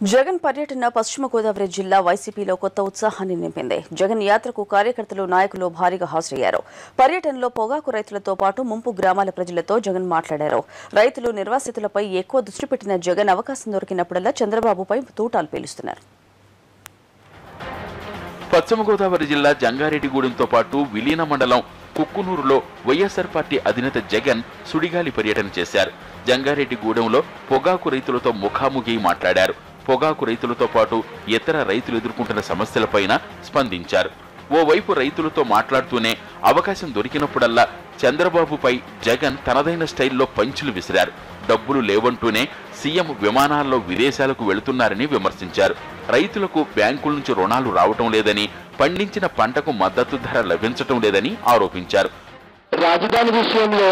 జగన్ పర్యటన పశ్చిమ గోదావరి జిల్లా వైసీపీలో కొత్త ఉత్సాహాన్ని నింపింది. జగన్ యాత్రకు కార్యకర్తలు, నాయకులు భారీగా హాజరయ్యారు. పర్యటనలో పొగాకు రైతులతో పాటు ముంపు గ్రామాల ప్రజలతో జగన్ మాట్లాడారు. రైతులు, నిర్వాసితులపై ఎక్కువ దృష్టి పెట్టిన జగన్ అవకాశం దొరికినప్పుడల్లా చంద్రబాబుపై తూటాలు పేలుస్తున్నారు. పశ్చిమ గోదావరి జిల్లా జంగారెడ్డిగూడెంతో పాటు విలీన మండలం కుక్కునూరులో వైఎస్ఆర్ పార్టీ అధినేత జగన్ సుడిగాలి పర్యటన చేశారు. జంగారెడ్డిగూడెంలో పొగాకు రైతులతో ముఖాముఖి మాట్లాడారు. పొగాకు రైతులతో పాటు ఇతర రైతులు ఎదుర్కొంటున్న సమస్యలపైన స్పందించారు. ఓవైపు రైతులతో మాట్లాడుతూనే అవకాశం దొరికినప్పుడల్లా చంద్రబాబుపై జగన్ తనదైన స్టైల్లో పంచులు విసిరారు. డబ్బులు లేవంటూనే సీఎం విమానాల్లో విదేశాలకు వెళుతున్నారని విమర్శించారు. రైతులకు బ్యాంకుల నుంచి రుణాలు రావటం లేదని, పండించిన పంటకు మద్దతు ధర లభించటం లేదని ఆరోపించారు. రాజధాని విషయంలో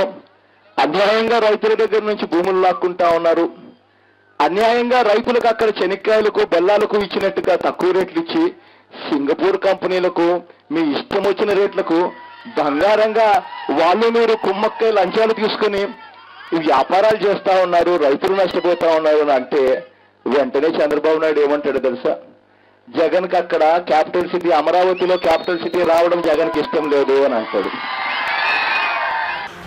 అన్యాయంగా రైతుల దగ్గర నుంచి భూములు లాక్కుంటా ఉన్నారు. అన్యాయంగా రైతులకు అక్కడ చెనిక్కాయలకు, బెల్లాలకు ఇచ్చినట్టుగా తక్కువ రేట్లు ఇచ్చి సింగపూర్ కంపెనీలకు మీ ఇష్టం వచ్చిన రేట్లకు బంగారంగా వాళ్ళు మీరు కుమ్మక్కై లంచాలు తీసుకుని వ్యాపారాలు చేస్తా ఉన్నారు, రైతులు నష్టపోతా ఉన్నారు అని అంటే వెంటనే చంద్రబాబు నాయుడు ఏమంటాడు తెలుసా? జగన్కి అక్కడ క్యాపిటల్ సిటీ, అమరావతిలో క్యాపిటల్ సిటీ రావడం జగన్కి ఇష్టం లేదు అని అంటాడు.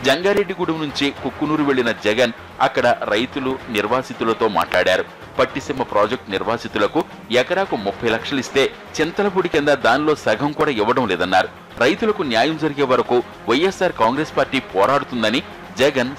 జంగారెడ్డిగూడెం నుంచి కుక్కునూరు వెళ్లిన జగన్ అక్కడ రైతులు, నిర్వాసితులతో మాట్లాడారు. పట్టిసీమ ప్రాజెక్టు నిర్వాసితులకు ఎకరాకు 30 లక్షలు ఇస్తే చింతలపూడి కింద దానిలో సగం కూడా ఇవ్వడం లేదన్నారు. రైతులకు న్యాయం జరిగే వరకు వైఎస్ఆర్ కాంగ్రెస్ పార్టీ పోరాడుతుందని జగన్